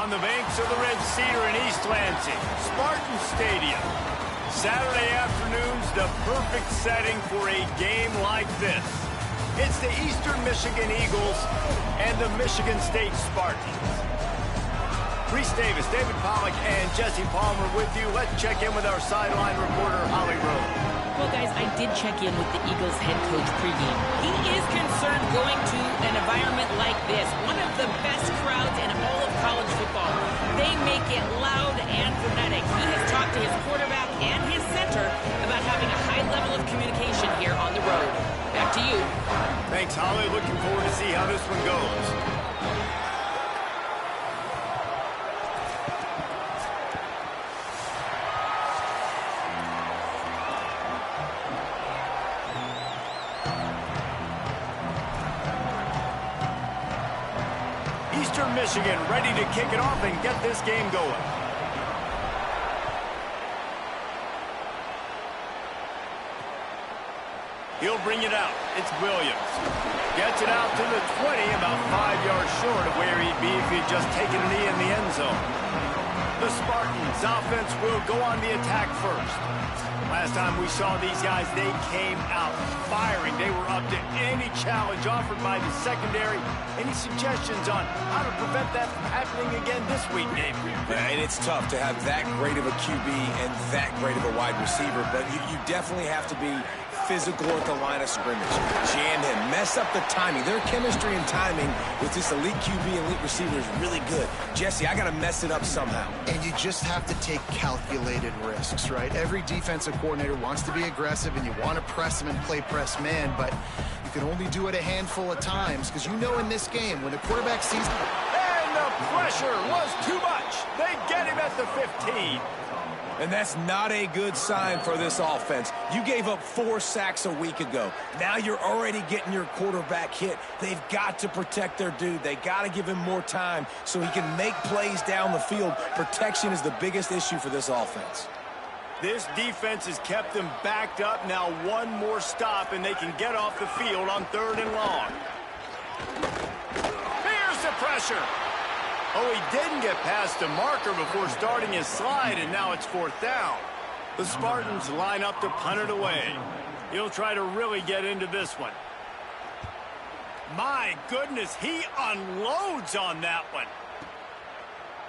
on the banks of the Red Cedar in East Lansing, Spartan Stadium. Saturday afternoon's the perfect setting for a game like this. It's the Eastern Michigan Eagles and the Michigan State Spartans. Reese Davis, David Pollack, and Jesse Palmer with you. Let's check in with our sideline reporter, Holly Rowe. Well, guys, I did check in with the Eagles head coach pregame. He is concerned going to an environment like this, one of the best crowds in all of college football. They make it loud and frenetic. He has talked to his quarterback and his center about having a high level of communication here on the road. Back to you. Thanks, Holly. Looking forward to see how this one goes. Eastern Michigan ready to kick it off and get this game going. He'll bring it out. It's Williams. Gets it out to the 20, about 5 yards short of where he'd be if he'd just taken a knee in the end zone. The Spartans offense will go on the attack first. Last time we saw these guys, they came out firing. They were up to any challenge offered by the secondary. Any suggestions on how to prevent that from happening again this week, Dave? Yeah, and it's tough to have that great of a QB and that great of a wide receiver, but you definitely have to be physical at the line of scrimmage. Jam him, mess up the timing. Their chemistry and timing with this elite QB and elite receiver is really good. Jesse, I got to mess it up somehow. And you just have to take calculated risks, right? Every defensive coordinator wants to be aggressive, and you want to press them and play press man, but you can only do it a handful of times, because you know in this game, when the quarterback sees... And the pressure was too much. They get him at the 15. And that's not a good sign for this offense. You gave up 4 sacks a week ago. Now you're already getting your quarterback hit. They've got to protect their dude. They got to give him more time so he can make plays down the field. Protection is the biggest issue for this offense. This defense has kept them backed up. Now one more stop, and they can get off the field on 3rd and long. Here's the pressure. Oh, he didn't get past the marker before starting his slide, and now it's 4th down. The Spartans line up to punt it away. He'll try to really get into this one. My goodness, he unloads on that one.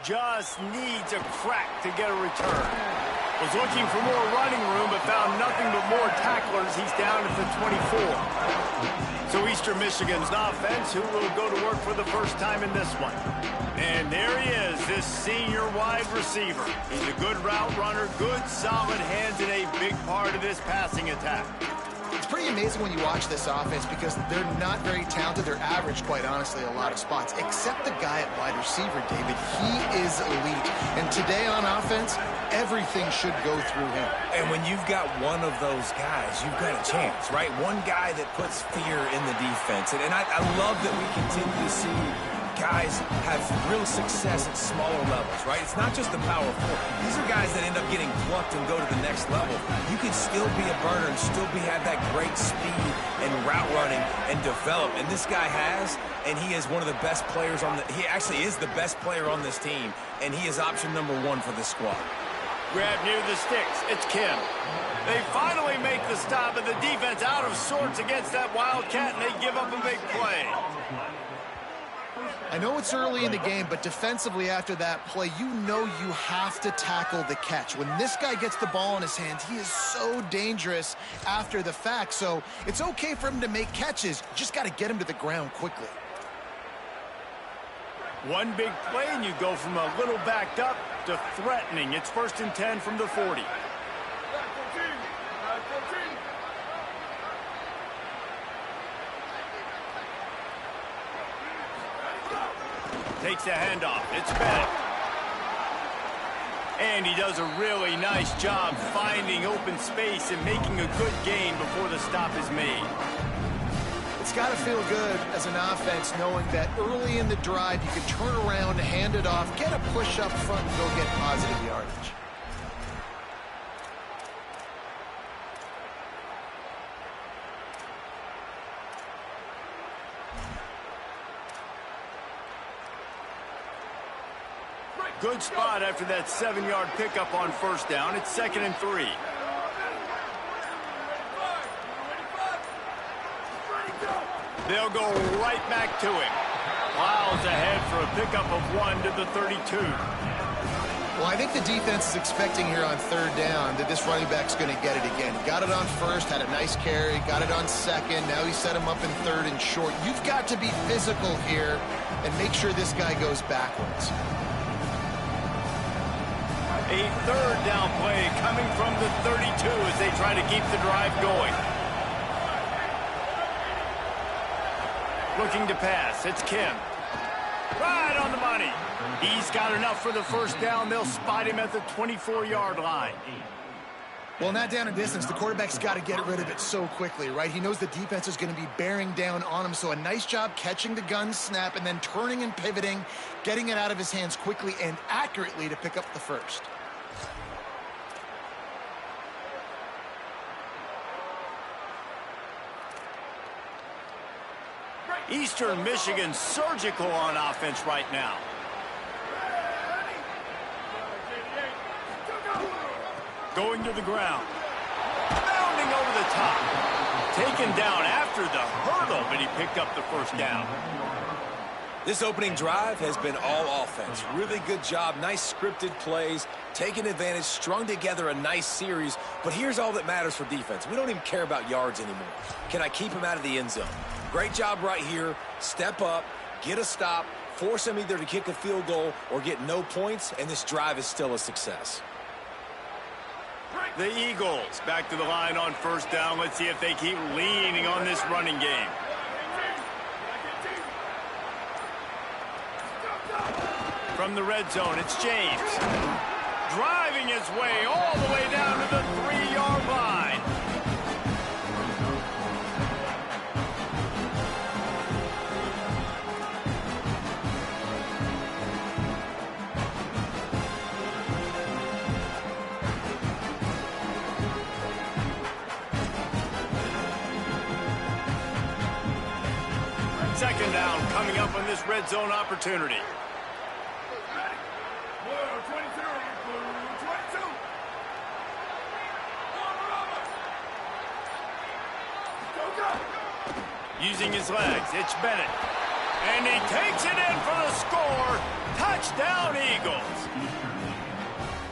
Just needs a crack to get a return. Was looking for more running room, but found nothing but more tacklers. He's down at the 24. So Eastern Michigan's offense, who will go to work for the first time in this one. And there he is, this senior wide receiver. He's a good route runner, good solid hands, and a big part of this passing attack. It's pretty amazing when you watch this offense, because they're not very talented. They're average, quite honestly, a lot of spots, except the guy at wide receiver, David. He is elite. And today on offense, everything should go through him. And when you've got one of those guys, you've got a chance, right? One guy that puts fear in the defense. And I love that we continue to see guys have real success at smaller levels, right? It's not just the power 4. These are guys that end up getting plucked and go to the next level. You can still be a burner and still have that great speed and route running and develop. And this guy has, and he is one of the best players on he actually is the best player on this team, and he is option number 1 for this squad. Grab near the sticks. It's Kim. They finally make the stop, and the defense out of sorts against that Wildcat, and they give up a big play. I know it's early in the game, but defensively after that play, you know you have to tackle the catch. When this guy gets the ball in his hands, he is so dangerous after the fact. So it's okay for him to make catches. You just got to get him to the ground quickly. One big play, and you go from a little backed up to threatening. It's 1st and 10 from the 40. Takes the handoff. It's Bennett. And he does a really nice job finding open space and making a good gain before the stop is made. It's got to feel good as an offense knowing that early in the drive you can turn around, hand it off, get a push up front, and go get positive yardage. Good spot after that 7-yard pickup on first down. It's 2nd and 3. They'll go right back to him. Plows ahead for a pickup of 1 to the 32. Well, I think the defense is expecting here on 3rd down that this running back's going to get it again. He got it on 1st, had a nice carry, got it on 2nd. Now he set him up in 3rd and short. You've got to be physical here and make sure this guy goes backwards. A 3rd down play coming from the 32 as they try to keep the drive going. Looking to pass. It's Kim. Right on the money. He's got enough for the first down. They'll spot him at the 24-yard line. Well, in that down and distance, the quarterback's got to get rid of it so quickly, right? He knows the defense is going to be bearing down on him, so a nice job catching the gun snap and then turning and pivoting, getting it out of his hands quickly and accurately to pick up the first. Eastern Michigan surgical on offense right now. Going to the ground. Bounding over the top. Taken down after the hurdle, but he picked up the first down. This opening drive has been all offense. Really good job, nice scripted plays, taking advantage, strung together a nice series. But here's all that matters for defense. We don't even care about yards anymore. Can I keep him out of the end zone? Great job right here. Step up, get a stop, force him either to kick a field goal or get no points, and this drive is still a success. The Eagles back to the line on first down. Let's see if they keep leaning on this running game. From the red zone, it's James. Driving his way all the way down to the 3-yard line. Second down coming up on this red zone opportunity. Using his legs, it's Bennett. And he takes it in for the score. Touchdown, Eagles.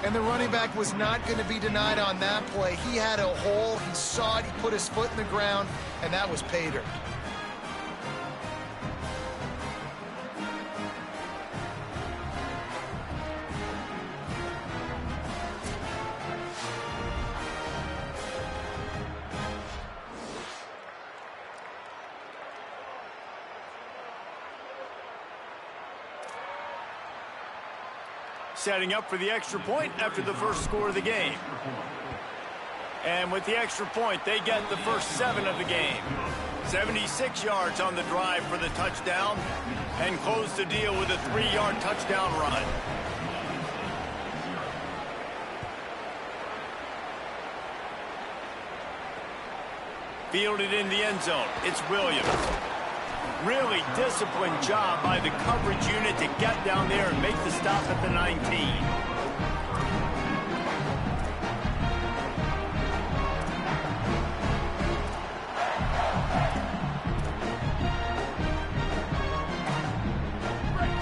And the running back was not going to be denied on that play. He had a hole, he saw it, he put his foot in the ground, and that was pay dirt. Setting up for the extra point after the first score of the game. And with the extra point, they get the first 7 of the game. 76 yards on the drive for the touchdown, and close the deal with a 3-yard touchdown run. Fielded in the end zone, it's Williams. Really disciplined job by the coverage unit to get down there and make the stop at the 19.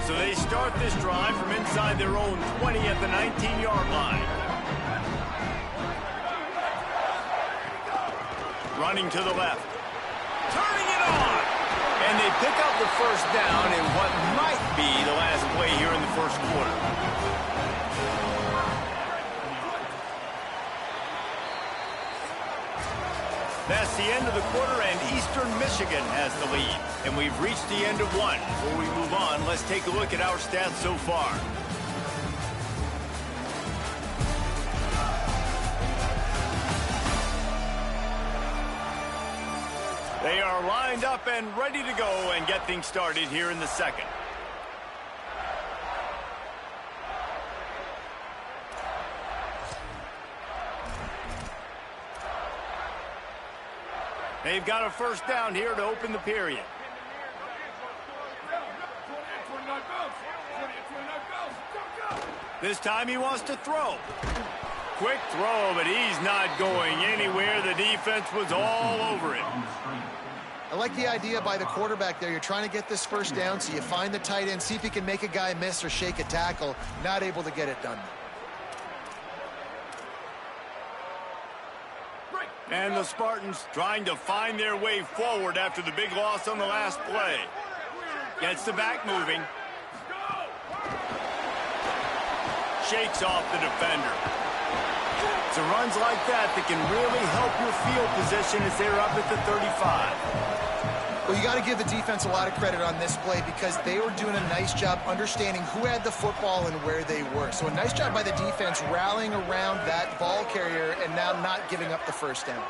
So they start this drive from inside their own 20 at the 19-yard line. Running to the left. Turning it on. And they pick up the first down in what might be the last play here in the first quarter. That's the end of the quarter, and Eastern Michigan has the lead. And we've reached the end of one. Before we move on, let's take a look at our stats so far. They are lined up and ready to go and get things started here in the second. They've got a first down here to open the period. This time he wants to throw. Quick throw, but he's not going anywhere. The defense was all over him. I like the idea by the quarterback there. You're trying to get this first down, so you find the tight end, see if he can make a guy miss or shake a tackle. Not able to get it done. And the Spartans trying to find their way forward after the big loss on the last play. Gets the back moving. Shakes off the defender. It's runs like that can really help your field position as they're up at the 35. Well, you got to give the defense a lot of credit on this play because they were doing a nice job understanding who had the football and where they were. So a nice job by the defense rallying around that ball carrier and now not giving up the first down.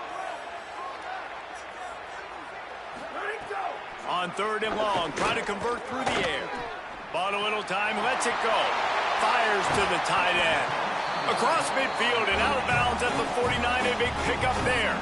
On 3rd and long, trying to convert through the air. Bought a little time, lets it go. Fires to the tight end. Across midfield and out of bounds at the 49, a big pickup there.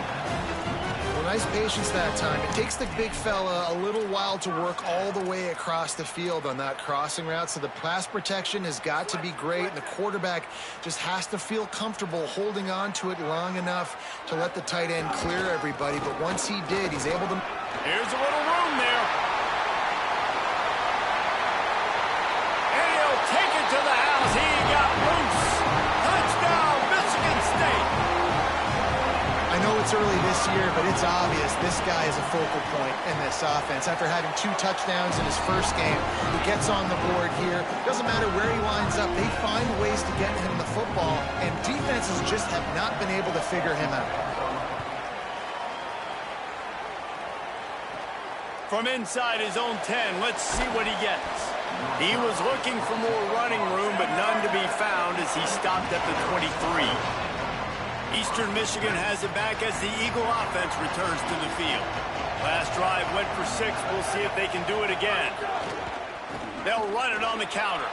Well, nice patience that time. It takes the big fella a little while to work all the way across the field on that crossing route, so the pass protection has got to be great, and the quarterback just has to feel comfortable holding on to it long enough to let the tight end clear everybody, but once he did, he's able to... Here's a little room there. And he'll take it to the house. He got loose. Touchdown, Michigan State. I know it's early this year, but it's obvious this guy is a focal point in this offense. After having 2 touchdowns in his first game, he gets on the board here. Doesn't matter where he lines up, they find ways to get him the football, and defenses just have not been able to figure him out. From inside his own 10, let's see what he gets. He was looking for more running room, but none to be found as he stopped at the 23. Eastern Michigan has it back as the Eagle offense returns to the field. Last drive went for 6. We'll see if they can do it again. They'll run it on the counter.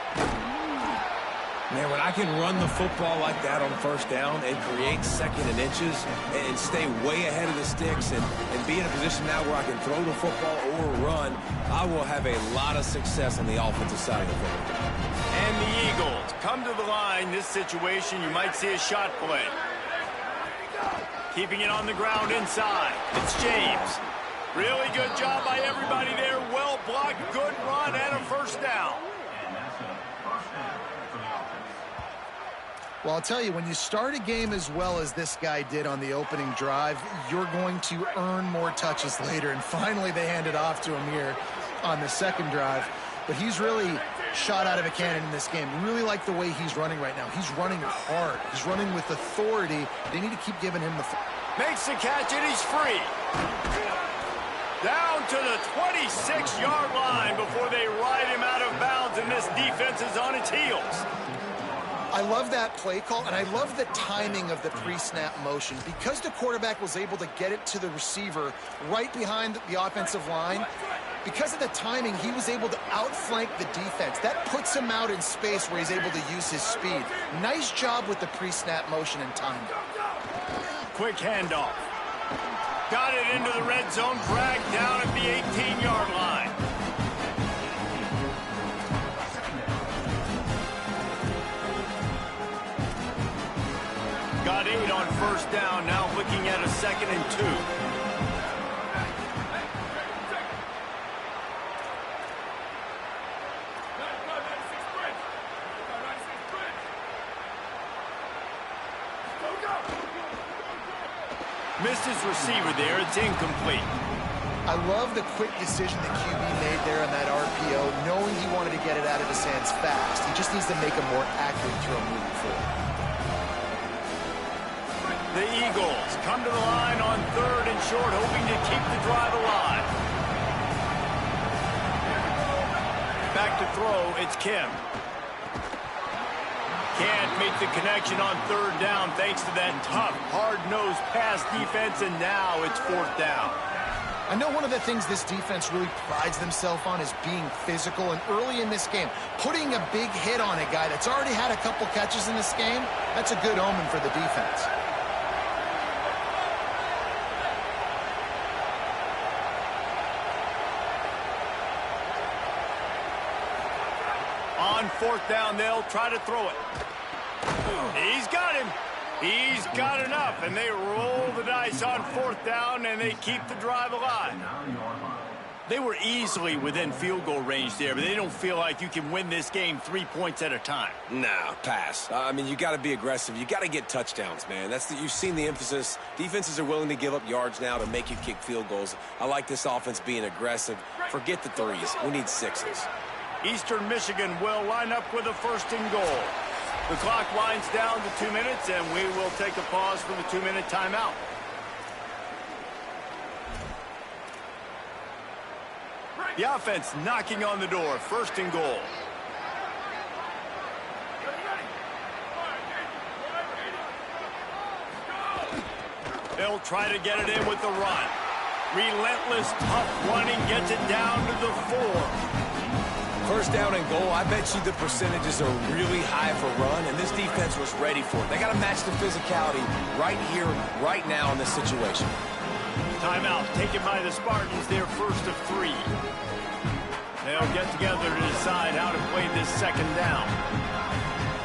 Man, when I can run the football like that on 1st down and create 2nd and inches and stay way ahead of the sticks and be in a position now where I can throw the football or run, I will have a lot of success on the offensive side of the football. And the Eagles come to the line. This situation, you might see a shot play. Keeping it on the ground inside. It's James. Really good job by everybody there. Well blocked, good run, and a 1st down. Well, I'll tell you, when you start a game as well as this guy did on the opening drive, you're going to earn more touches later. And finally, they hand it off to him here on the 2nd drive. But he's really shot out of a cannon in this game. Really like the way he's running right now. He's running hard. He's running with authority. They need to keep giving him the... Makes the catch, and he's free. Down to the 26-yard line before they ride him out of bounds, and this defense is on its heels. I love that play call, and I love the timing of the pre-snap motion. Because the quarterback was able to get it to the receiver right behind the offensive line, because of the timing, he was able to outflank the defense. That puts him out in space where he's able to use his speed. Nice job with the pre-snap motion and timing. Quick handoff. Got it into the red zone, dragged down at the 18-yard line. Got 8 on 1st down, now looking at a 2nd and 2. Missed his receiver there, it's incomplete. I love the quick decision the QB made there on that RPO, knowing he wanted to get it out of his hands fast. He just needs to make a more accurate throw moving forward. The Eagles come to the line on 3rd and short, hoping to keep the drive alive. Back to throw, it's Kim. Can't make the connection on 3rd down thanks to that tough, hard-nosed pass defense, and now it's 4th down. I know one of the things this defense really prides themselves on is being physical, and early in this game, putting a big hit on a guy that's already had a couple catches in this game, that's a good omen for the defense. On fourth down, they'll try to throw it. He's got him. He's got enough, and they roll the dice on fourth down, and they keep the drive alive. They were easily within field goal range there, but they don't feel like you can win this game 3 points at a time. Nah, pass. I mean, you got to be aggressive. You got to get touchdowns, man. You've seen the emphasis. Defenses are willing to give up yards now to make you kick field goals. I like this offense being aggressive. Forget the threes. We need sixes. Eastern Michigan will line up with a 1st and goal. The clock winds down to 2 minutes, and we will take a pause for the 2-minute timeout. The offense knocking on the door. 1st and goal. They'll try to get it in with the run. Relentless, tough running gets it down to the 4. 1st down and goal, I bet you the percentages are really high for run, and this defense was ready for it. They got to match the physicality right here, right now in this situation. Timeout taken by the Spartans, their 1st of 3. They'll get together to decide how to play this 2nd down.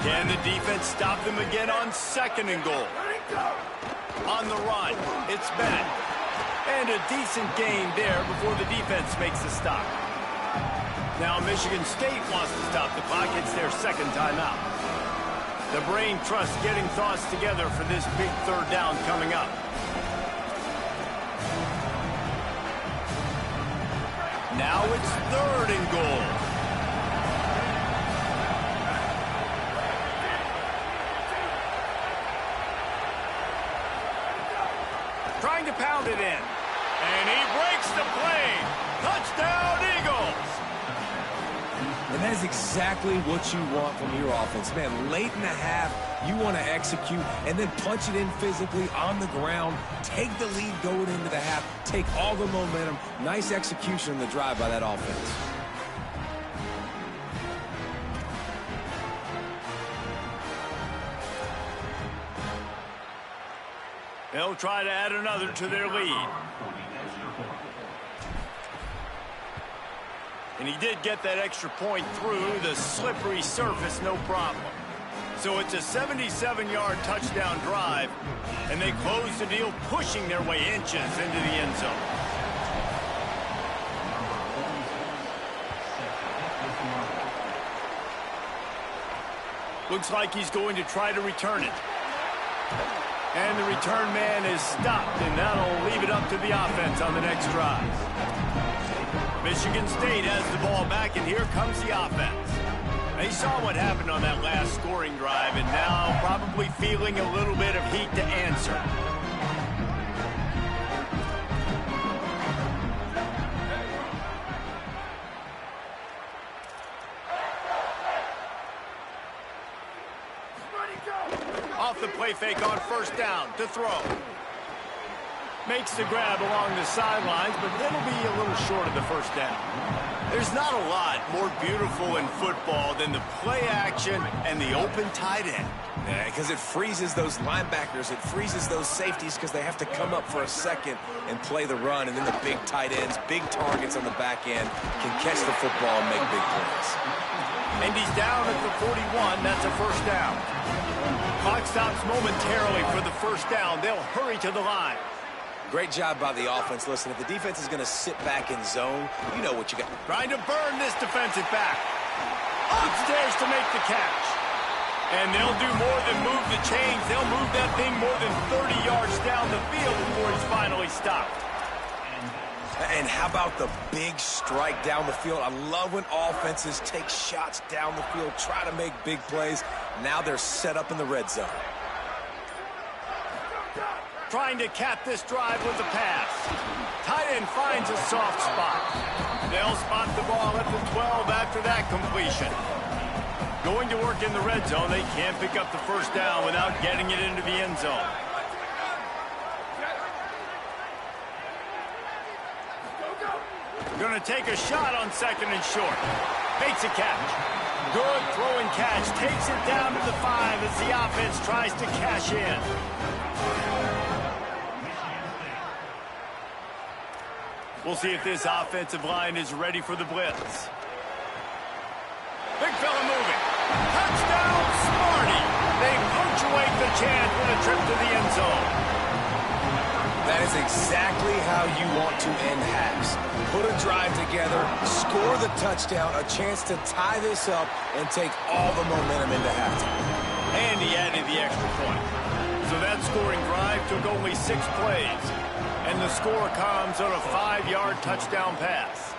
Can the defense stop them again on 2nd and goal? On the run, it's Bennett. And a decent gain there before the defense makes the stop. Now Michigan State wants to stop the clock. It's their 2nd timeout. The brain trust getting thoughts together for this big 3rd down coming up. Now it's 3rd and goal. Trying to pound it in. And he breaks the play. Touchdown, Eagles. And that's exactly what you want from your offense. Man, late in the half, you want to execute and then punch it in physically on the ground. Take the lead going into the half. Take all the momentum. Nice execution on the drive by that offense. They'll try to add another to their lead. And he did get that extra point through the slippery surface, no problem. So it's a 77-yard touchdown drive, and they close the deal, pushing their way inches into the end zone. Looks like he's going to try to return it. And the return man is stopped, and that'll leave it up to the offense on the next drive. Michigan State has the ball back, and here comes the offense. They saw what happened on that last scoring drive, and now probably feeling a little bit of heat to answer. Off the play fake on 1st down to throw. Makes the grab along the sidelines, but it'll be a little short of the 1st down. There's not a lot more beautiful in football than the play action and the open tight end. Yeah, because it freezes those linebackers. It freezes those safeties because they have to come up for a second and play the run. And then the big tight ends, big targets on the back end can catch the football and make big plays. And he's down at the 41. That's a 1st down. Clock stops momentarily for the 1st down. They'll hurry to the line. Great job by the offense. Listen, if the defense is going to sit back in zone, you know what you got. Trying to burn this defensive back. Upstairs to make the catch. And they'll do more than move the chains. They'll move that thing more than 30 yards down the field before he's finally stopped. And how about the big strike down the field? I love when offenses take shots down the field, try to make big plays. Now they're set up in the red zone. Trying to cap this drive with a pass. Tight end finds a soft spot. They'll spot the ball at the 12 after that completion. Going to work in the red zone. They can't pick up the 1st down without getting it into the end zone. Going to take a shot on 2nd and short. Makes a catch. Good throwing catch. Takes it down to the 5 as the offense tries to cash in. We'll see if this offensive line is ready for the blitz. Big fella moving. a chance with a trip to the end zone. That is exactly how you want to end halves. Put a drive together, score the touchdown, a chance to tie this up, and take all the momentum into halftime. And he added the extra point. So that scoring drive took only 6 plays. And the score comes on a 5-yard touchdown pass.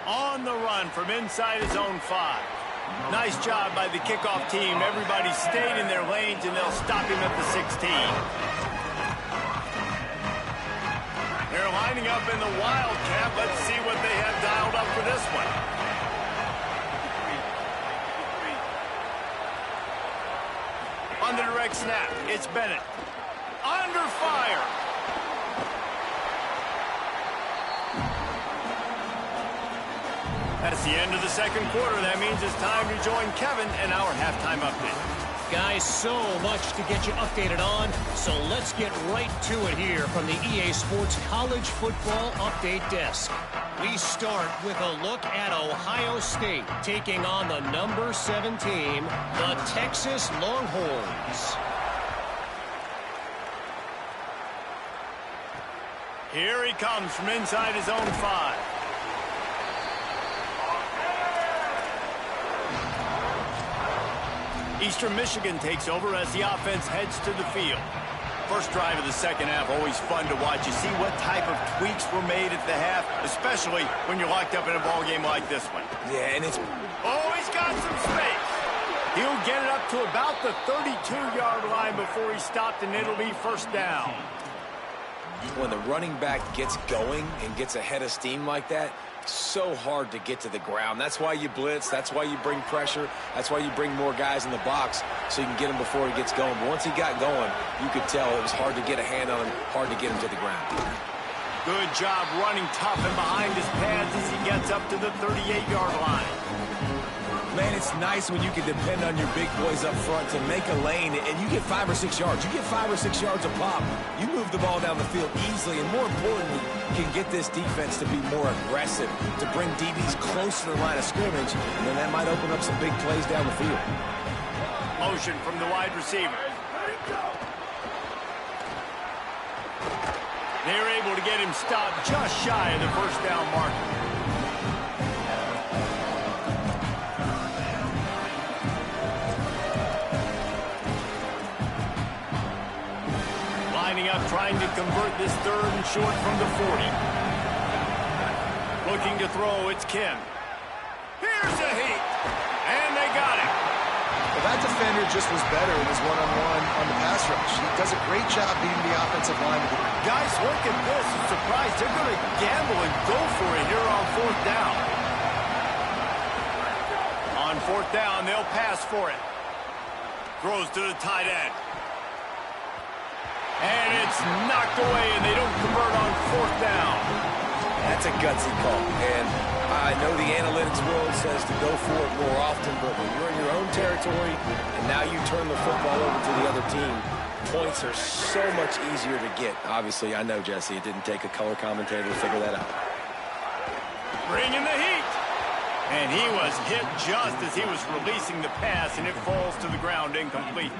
On the run from inside his own 5. Nice job by the kickoff team. Everybody stayed in their lanes, and they'll stop him at the 16. They're lining up in the Wildcat. Let's see what they have dialed up for this one. On the direct snap, it's Bennett. Under fire. That's the end of the second quarter. That means it's time to join Kevin in our halftime update. Guys, so much to get you updated on, so let's get right to it here from the EA Sports College Football Update Desk. We start with a look at Ohio State taking on the number 7 team, the Texas Longhorns. Here he comes from inside his own 5. Eastern Michigan takes over as the offense heads to the field. First drive of the second half, always fun to watch. You see what type of tweaks were made at the half, especially when you're locked up in a ball game like this one. Yeah, and it's... Oh, he's got some space. He'll get it up to about the 32-yard line before he stopped, and it'll be first down. When the running back gets going and gets ahead of steam like that, so hard to get to the ground. That's why you blitz. That's why you bring pressure. That's why you bring more guys in the box so you can get him before he gets going. But once he got going, you could tell it was hard to get a hand on him, hard to get him to the ground. Good job running tough and behind his pads as he gets up to the 38-yard line. Man, it's nice when you can depend on your big boys up front to make a lane, and you get 5 or 6 yards. You get 5 or 6 yards a pop. You move the ball down the field easily, and more importantly, you can get this defense to be more aggressive, to bring DBs close to the line of scrimmage, and then that might open up some big plays down the field. Motion from the wide receiver. They're able to get him stopped just shy of the first down marker. Lining up, trying to convert this third and short from the 40. Looking to throw, it's Kim. Here's a heat, and they got him. Well, that defender just was better in his one-on-one on the pass rush. He does a great job beating the offensive line. Guys, look at this. I'm surprised they're going to gamble and go for it here on 4th down. On 4th down, they'll pass for it. Throws to the tight end. And it's knocked away, and they don't convert on 4th down. That's a gutsy call. And I know the analytics world says to go for it more often, but when you're in your own territory and now you turn the football over to the other team, points are so much easier to get. Obviously, I know, Jesse, it didn't take a color commentator to figure that out. Bringing the heat. And he was hit just as he was releasing the pass, and it falls to the ground incomplete.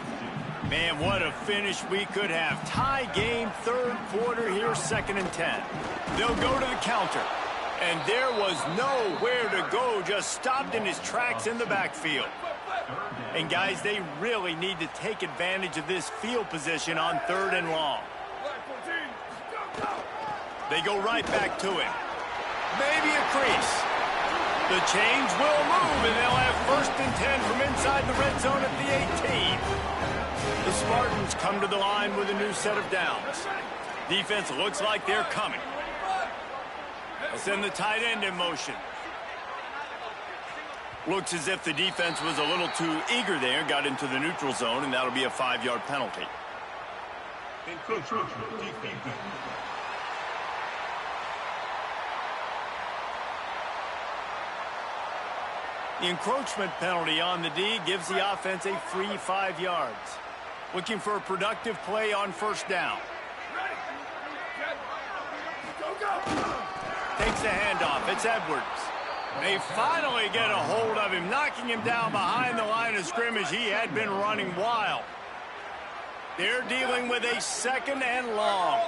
Man, what a finish we could have. Tie game, 3rd quarter here, 2nd and 10. They'll go to the counter. And there was nowhere to go, just stopped in his tracks in the backfield. And guys, they really need to take advantage of this field position on 3rd and long. They go right back to him. Maybe a crease. The chains will move, and they'll have 1st and 10 from inside the red zone at the 18. The Spartans come to the line with a new set of downs. Defense looks like they're coming. They'll send the tight end in motion. Looks as if the defense was a little too eager there, got into the neutral zone, and that'll be a 5-yard penalty. The encroachment penalty on the D gives the offense a free 5 yards. Looking for a productive play on 1st down. Takes the handoff. It's Edwards. They finally get a hold of him, knocking him down behind the line of scrimmage. He had been running wild. They're dealing with a 2nd and long.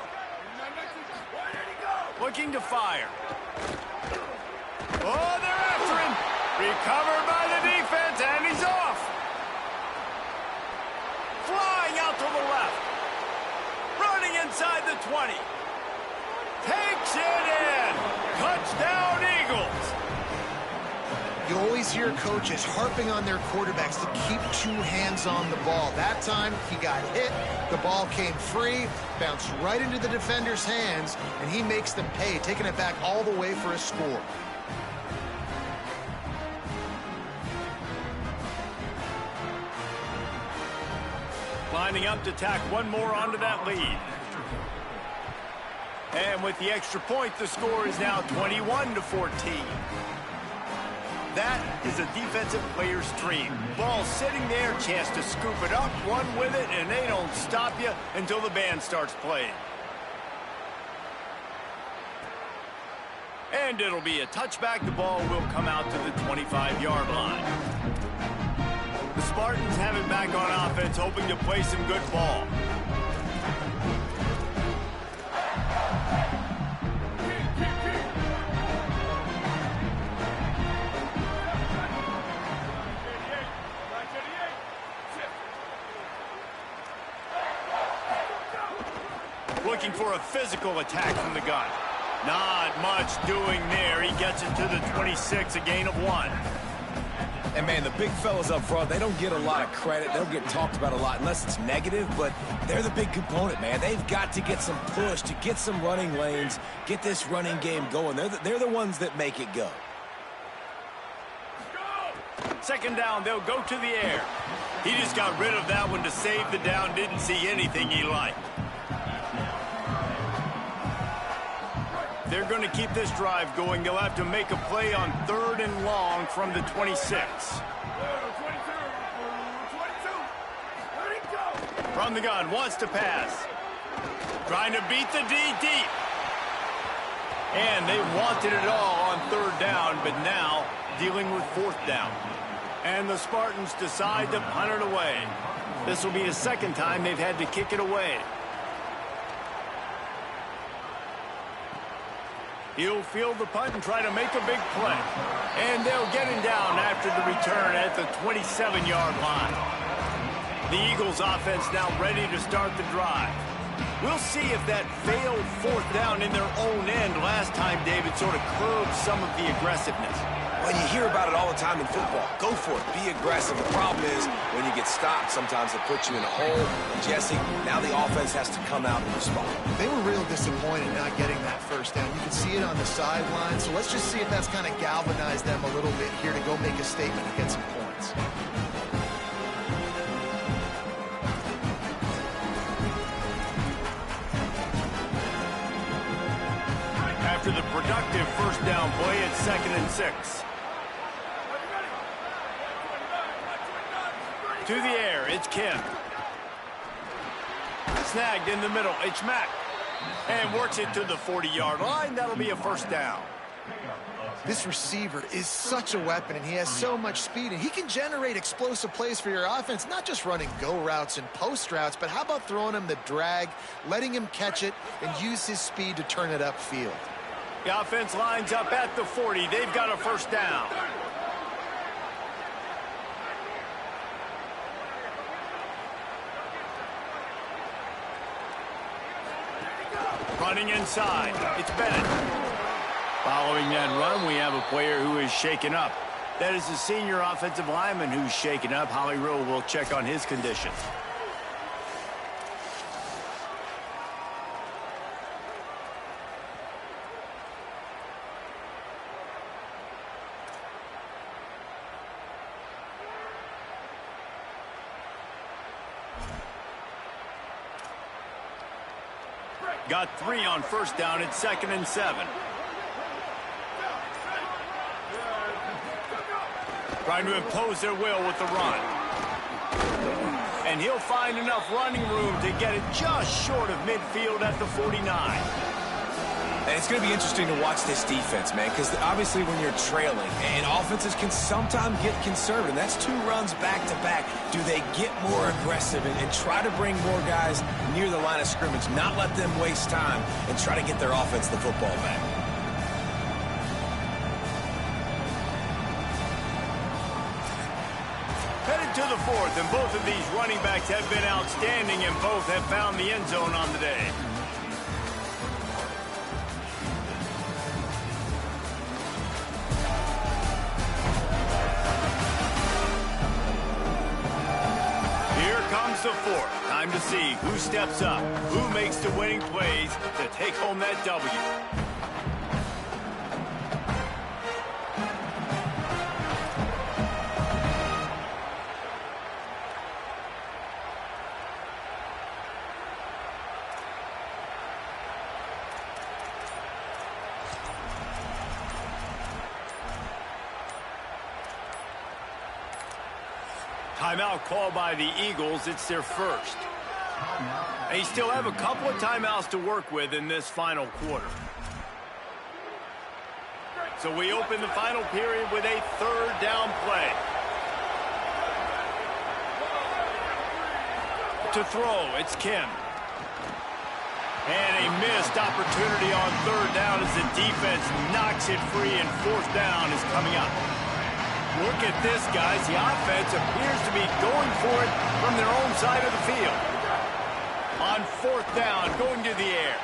Looking to fire. Oh, they're after him. Recovered by the defense, and he's off. Flying out to the left. Running inside the 20. Takes it in. Touchdown, Eagles. You always hear coaches harping on their quarterbacks to keep 2 hands on the ball. That time, he got hit. The ball came free, bounced right into the defender's hands, and he makes them pay, taking it back all the way for a score. Lining up to tack one more onto that lead. And with the extra point, the score is now 21-14. That is a defensive player's dream. Ball sitting there, chance to scoop it up, run with it, and they don't stop you until the band starts playing. And it'll be a touchback. The ball will come out to the 25-yard line. The Spartans have it back on offense, hoping to play some good ball. Looking for a physical attack from the gun. Not much doing there. He gets it to the 26, a gain of 1. And, man, the big fellas up front, they don't get a lot of credit. They don't get talked about a lot unless it's negative, but they're the big component, man. They've got to get some push, to get some running lanes, get this running game going. They're the ones that make it go. 2nd down, they'll go to the air. He just got rid of that one to save the down, didn't see anything he liked. They're going to keep this drive going. They'll have to make a play on 3rd and long from the 26. From the gun, wants to pass. Trying to beat the D deep. And they wanted it all on 3rd down, but now dealing with 4th down. And the Spartans decide to punt it away. This will be the 2nd time they've had to kick it away. He'll field the punt and try to make a big play. And they'll get him down after the return at the 27-yard line. The Eagles offense now ready to start the drive. We'll see if that failed 4th down in their own end last time, David, sort of curbed some of the aggressiveness. Well, you hear about it all the time in football. Go for it. Be aggressive. The problem is when you get stopped, sometimes it puts you in a hole. And Jesse, now the offense has to come out and respond. They were real disappointed not getting that 1st down. You can see it on the sideline. So let's just see if that's kind of galvanized them a little bit here to go make a statement and get some points. After the productive 1st down play, it's 2nd and 6. To the air, it's Kim. Snagged in the middle, it's Mack. And works it to the 40-yard line. That'll be a 1st down. This receiver is such a weapon, and he has so much speed, and he can generate explosive plays for your offense, not just running go routes and post routes, but how about throwing him the drag, letting him catch it, and use his speed to turn it upfield. The offense lines up at the 40. They've got a 1st down. Running inside, it's Bennett. Following that run, we have a player who is shaken up. That is the senior offensive lineman who's shaken up. Holly Rowe will check on his condition. Got 3 on 1st down. It's 2nd and 7. Trying to impose their will with the run. And he'll find enough running room to get it just short of midfield at the 49. And it's going to be interesting to watch this defense, man, because obviously when you're trailing, and offenses can sometimes get conservative. That's 2 runs back-to-back. Do they get more aggressive and try to bring more guys near the line of scrimmage, not let them waste time, and try to get their offense the football back? Headed to the 4th, and both of these running backs have been outstanding, and both have found the end zone on the day. The 4th. Time to see who steps up, who makes the winning plays to take home that W. Timeout called by the Eagles. It's their first. They still have a couple of timeouts to work with in this final quarter. So we open the final period with a 3rd down play. To throw, it's Kim. And a missed opportunity on 3rd down as the defense knocks it free, and 4th down is coming up. Look at this, guys. The offense appears to be going for it from their own side of the field. On 4th down, going to the air.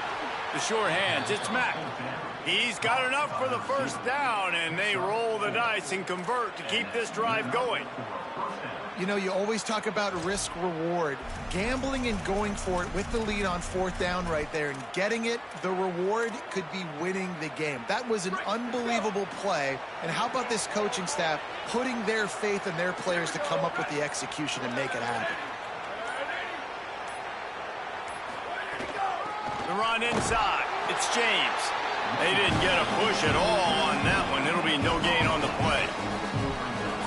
The sure hands, it's Mack. He's got enough for the 1st down, and they roll the dice and convert to keep this drive going. You know, you always talk about risk-reward. Gambling and going for it with the lead on 4th down right there and getting it, the reward could be winning the game. That was an unbelievable play. And how about this coaching staff putting their faith in their players to come up with the execution and make it happen? The run inside. It's James. They didn't get a push at all on that one. It'll be no gain on the play.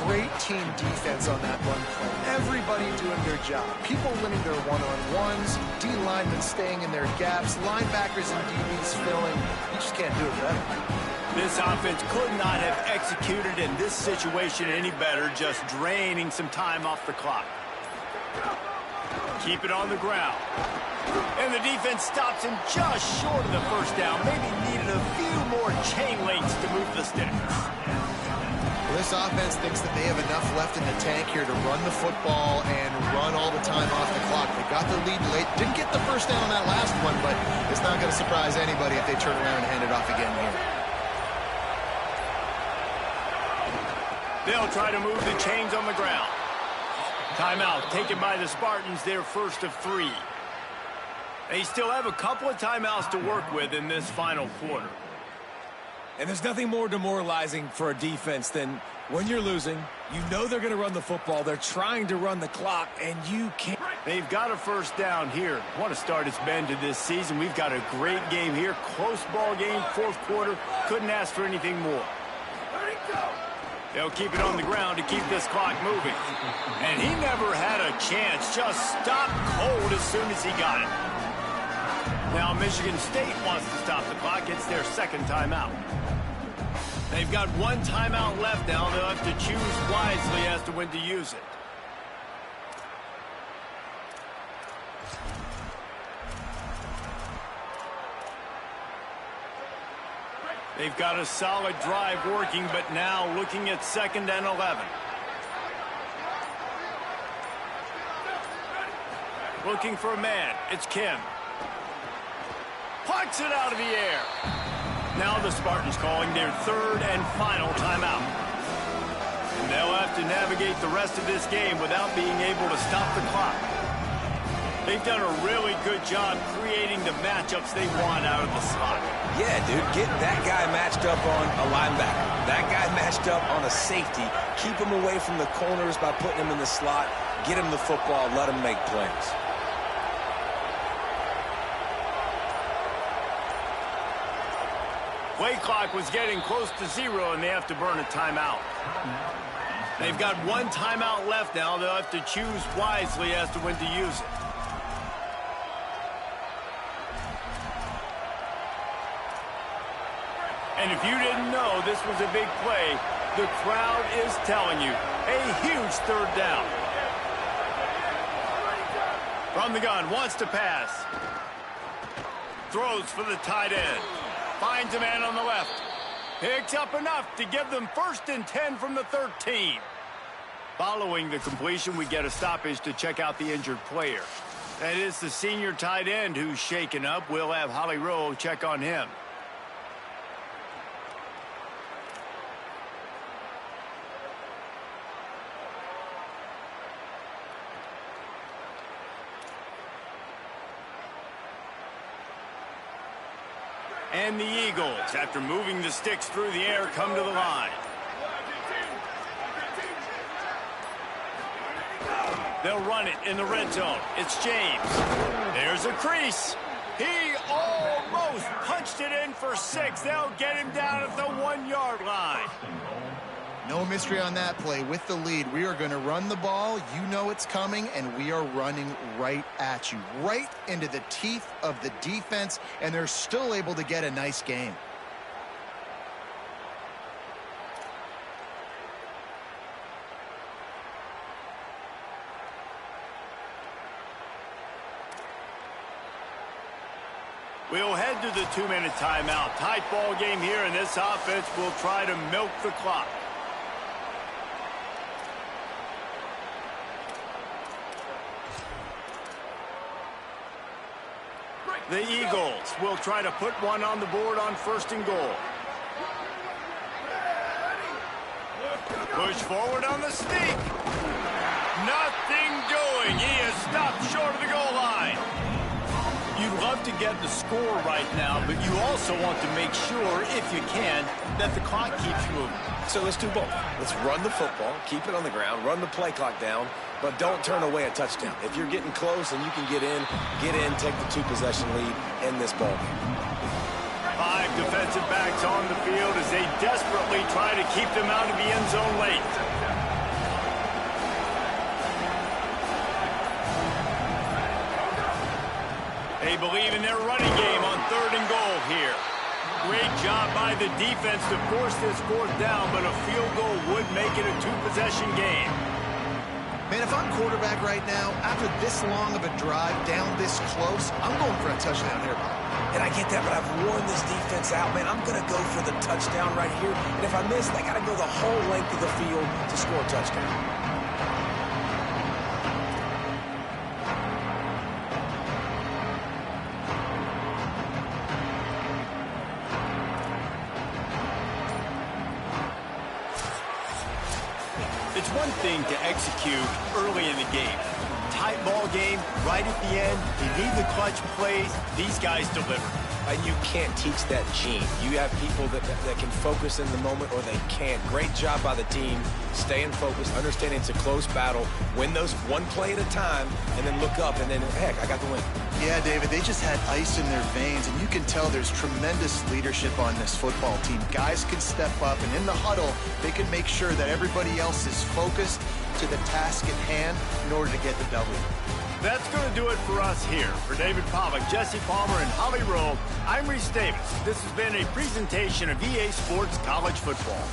Great team defense on that run play. Everybody doing their job. People winning their one-on-ones, D-linemen staying in their gaps, linebackers and DBs filling. You just can't do it better. This offense could not have executed in this situation any better, just draining some time off the clock. Keep it on the ground. And the defense stops him just short of the 1st down. Maybe needed a few more chain links to move the sticks. This offense thinks that they have enough left in the tank here to run the football and run all the time off the clock. They got the lead late. Didn't get the 1st down on that last one, but it's not going to surprise anybody if they turn around and hand it off again here. They'll try to move the chains on the ground. Timeout taken by the Spartans, their 1st of 3. They still have a couple of timeouts to work with in this final quarter. And there's nothing more demoralizing for a defense than when you're losing, you know they're going to run the football, they're trying to run the clock, and you can't. They've got a 1st down here. What a start it's been to this season. We've got a great game here. Close ball game, 4th quarter. Couldn't ask for anything more. They'll keep it on the ground to keep this clock moving. And he never had a chance. Just stopped cold as soon as he got it. Now Michigan State wants to stop the clock. It's their 2nd timeout. They've got 1 timeout left now. They'll have to choose wisely as to when to use it. They've got a solid drive working, but now looking at 2nd and 11. Looking for a man. It's Kim. Punts it out of the air. Now the Spartans calling their 3rd and final timeout. And they'll have to navigate the rest of this game without being able to stop the clock. They've done a really good job creating the matchups they want out of the slot. Yeah, dude, get that guy matched up on a linebacker. That guy matched up on a safety. Keep him away from the corners by putting him in the slot. Get him the football, let him make plays. Play clock was getting close to 0, and they have to burn a timeout. They've got 1 timeout left now. They'll have to choose wisely as to when to use it. And if you didn't know this was a big play, the crowd is telling you. A huge third down. From the gun, wants to pass. Throws for the tight end. Finds a man on the left. Picks up enough to give them 1st and 10 from the 13. Following the completion, we get a stoppage to check out the injured player. That is the senior tight end who's shaken up. We'll have Holly Rowe check on him. And the Eagles, after moving the sticks through the air, come to the line. They'll run it in the red zone. It's James. There's a crease. He almost punched it in for 6. They'll get him down at the 1-yard line. No mystery on that play. With the lead, we are going to run the ball. You know it's coming, and we are running right at you, right into the teeth of the defense, and they're still able to get a nice game. We'll head to the 2-minute timeout. Tight ball game here, and this offense will try to milk the clock. The Eagles will try to put one on the board on 1st and goal. Push forward on the sneak. Nothing doing. He is stopped short of the goal line. You'd love to get the score right now, but you also want to make sure, if you can, that the clock keeps moving. So let's do both. Let's run the football, keep it on the ground, run the play clock down, but don't turn away a touchdown. If you're getting close and you can get in, take the 2-possession lead in this ball game. 5 defensive backs on the field as they desperately try to keep them out of the end zone late. They believe in their running game on 3rd and goal here. Great job by the defense to force this 4th down, but a field goal would make it a 2-possession game. Man, if I'm quarterback right now, after this long of a drive down this close, I'm going for a touchdown here, Bob. And I get that, but I've worn this defense out, man. I'm going to go for the touchdown right here. And if I miss, I got to go the whole length of the field to score a touchdown. It's one thing to execute early in the game. Tight ball game, right at the end. You need the clutch plays. These guys deliver. And you can't teach that gene. You have people that can focus in the moment or they can't. Great job by the team, staying focused, understanding it's a close battle, win those one play at a time, and then look up, and then, heck, I got the win. Yeah, David, they just had ice in their veins, and you can tell there's tremendous leadership on this football team. Guys can step up, and in the huddle, they can make sure that everybody else is focused to the task at hand in order to get the W. That's going to do it for us here. For David Pollack, Jesse Palmer, and Holly Rowe, I'm Reese Davis. This has been a presentation of EA Sports College Football.